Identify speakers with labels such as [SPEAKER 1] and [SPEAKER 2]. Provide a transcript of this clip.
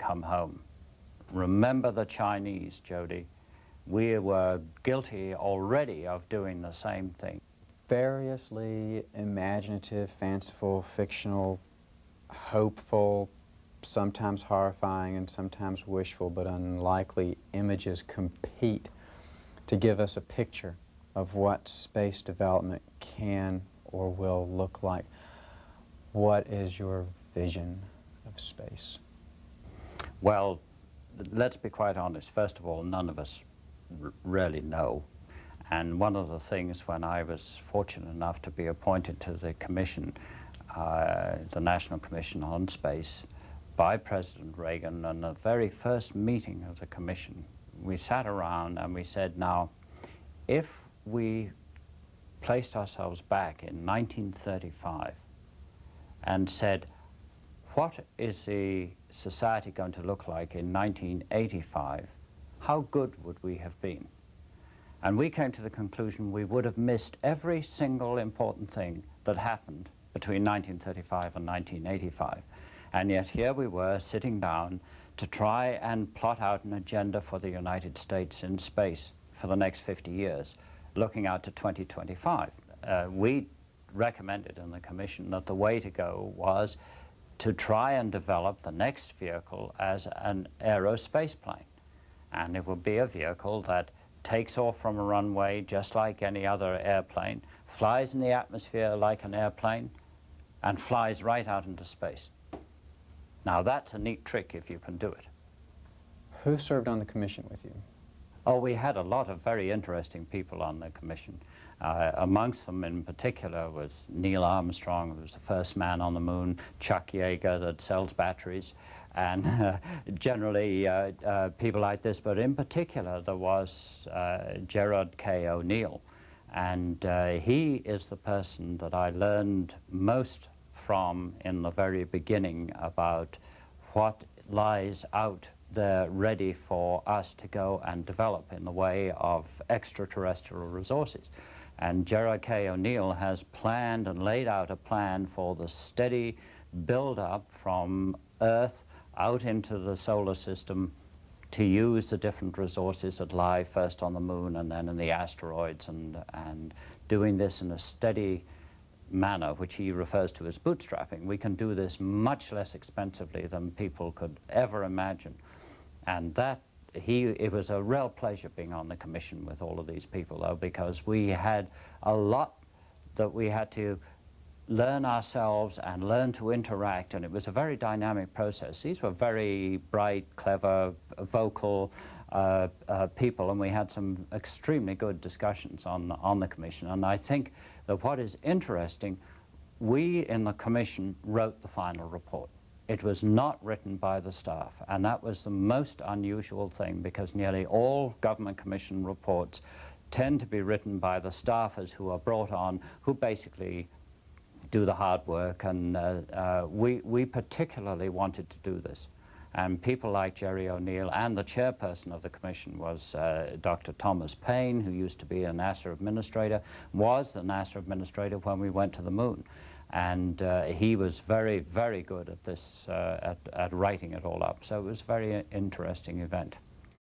[SPEAKER 1] come home. Remember the Chinese, Jody. We were guilty already of doing the same thing.
[SPEAKER 2] Variously imaginative, fanciful, fictional, hopeful, sometimes horrifying and sometimes wishful but unlikely images compete to give us a picture of what space development can or will look like. What is your vision of space?
[SPEAKER 1] Well, let's be quite honest. First of all, none of us really know. And one of the things when I was fortunate enough to be appointed to the commission, the National Commission on Space, by President Reagan, on the very first meeting of the commission, we sat around and we said, now, if we placed ourselves back in 1935 and said, what is the society going to look like in 1985? How good would we have been? And we came to the conclusion we would have missed every single important thing that happened between 1935 and 1985. And yet here we were sitting down to try and plot out an agenda for the United States in space for the next 50 years, looking out to 2025. We recommended in the commission that the way to go was to try and develop the next vehicle as an aerospace plane. And it would be a vehicle that takes off from a runway just like any other airplane, flies in the atmosphere like an airplane, and flies right out into space. Now that's a neat trick if you can do it.
[SPEAKER 2] Who served on the commission with you?
[SPEAKER 1] Oh, we had a lot of very interesting people on the commission. Amongst them in particular was Neil Armstrong, who was the first man on the moon, Chuck Yeager that sells batteries, and generally people like this. But in particular there was Gerard K. O'Neill, and he is the person that I learned most from in the very beginning about what lies out there ready for us to go and develop in the way of extraterrestrial resources. And Gerard K. O'Neill has planned and laid out a plan for the steady build-up from Earth out into the solar system to use the different resources that lie first on the moon and then in the asteroids, and doing this in a steady manner, which he refers to as bootstrapping. We can do this much less expensively than people could ever imagine. And that, it was a real pleasure being on the commission with all of these people, though, because we had a lot that we had to learn ourselves and learn to interact, and it was a very dynamic process. These were very bright, clever, vocal people, and we had some extremely good discussions on the commission. And I think that what is interesting, we in the commission wrote the final report. It was not written by the staff, and that was the most unusual thing, because nearly all government commission reports tend to be written by the staffers who are brought on, who basically do the hard work, and we particularly wanted to do this. And people like Jerry O'Neill, and the chairperson of the commission was Dr. Thomas Paine, who used to be a NASA administrator, was the NASA administrator when we went to the moon. And he was very, very good at this, at writing it all up. So it was a very interesting event.